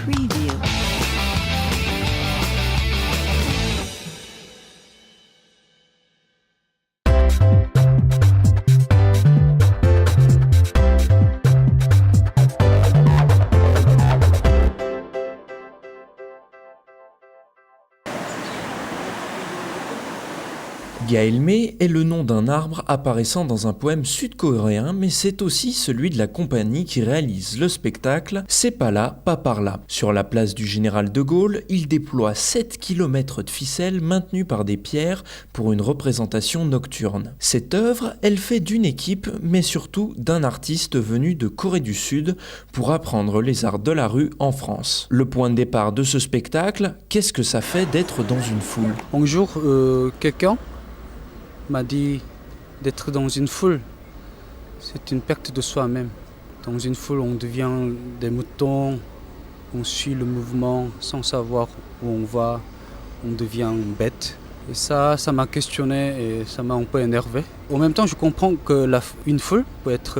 preview. Gaelme est le nom d'un arbre apparaissant dans un poème sud-coréen, mais c'est aussi celui de la compagnie qui réalise le spectacle C'est pas là, pas par là. Sur la place du Général de Gaulle, il déploie 7 km de ficelles maintenues par des pierres pour une représentation nocturne. Cette œuvre, elle fait d'une équipe, mais surtout d'un artiste venu de Corée du Sud pour apprendre les arts de la rue en France. Le point de départ de ce spectacle, qu'est-ce que ça fait d'être dans une foule ? Un jour, quelqu'un m'a dit d'être dans une foule, c'est une perte de soi-même. Dans une foule, on devient des moutons, on suit le mouvement sans savoir où on va, on devient bête. Et ça m'a questionné et ça m'a un peu énervé. En même temps, je comprends que une foule peut être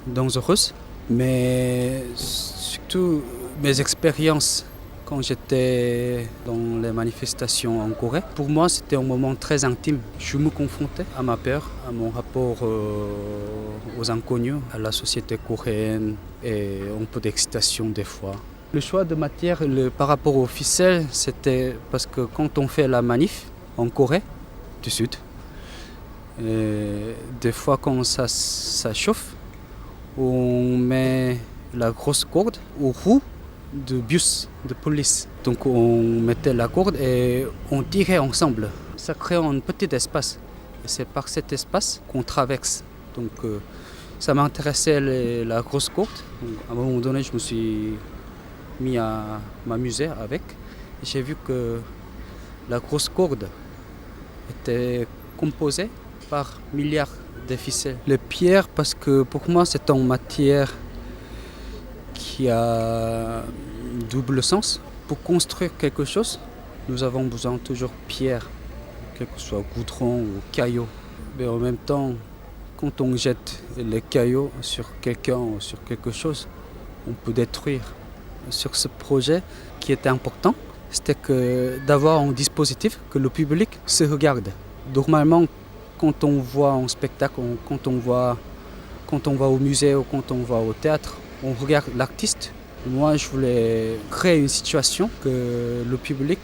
dangereuse, mais surtout mes expériences quand j'étais dans les manifestations en Corée, pour moi c'était un moment très intime. Je me confrontais à ma peur, à mon rapport aux inconnus, à la société coréenne et un peu d'excitation des fois. Le choix de matière par rapport aux ficelles, c'était parce que quand on fait la manif en Corée du Sud, des fois quand ça chauffe, on met la grosse corde aux roues de bus de police. Donc on mettait la corde et on tirait ensemble. Ça crée un petit espace. Et c'est par cet espace qu'on traverse. Donc ça m'intéressait la grosse corde. Donc, à un moment donné, je me suis mis à m'amuser avec. Et j'ai vu que la grosse corde était composée par milliards de ficelles. Les pierres, parce que pour moi, c'est en matière qui a double sens. Pour construire quelque chose, nous avons besoin toujours de pierre, quel que soit goudron ou caillou. Mais en même temps, quand on jette les cailloux sur quelqu'un ou sur quelque chose, on peut détruire. Sur ce projet, qui était important, c'était d'avoir un dispositif que le public se regarde. Normalement, quand on voit un spectacle, quand on va au musée ou quand on va au théâtre, on regarde l'artiste. Moi, je voulais créer une situation que le public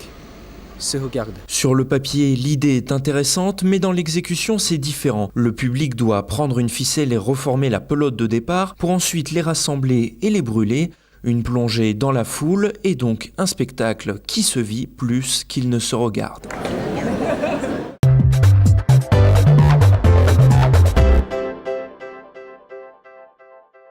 se regarde. Sur le papier, l'idée est intéressante, mais dans l'exécution, c'est différent. Le public doit prendre une ficelle et reformer la pelote de départ pour ensuite les rassembler et les brûler. Une plongée dans la foule et donc un spectacle qui se vit plus qu'il ne se regarde.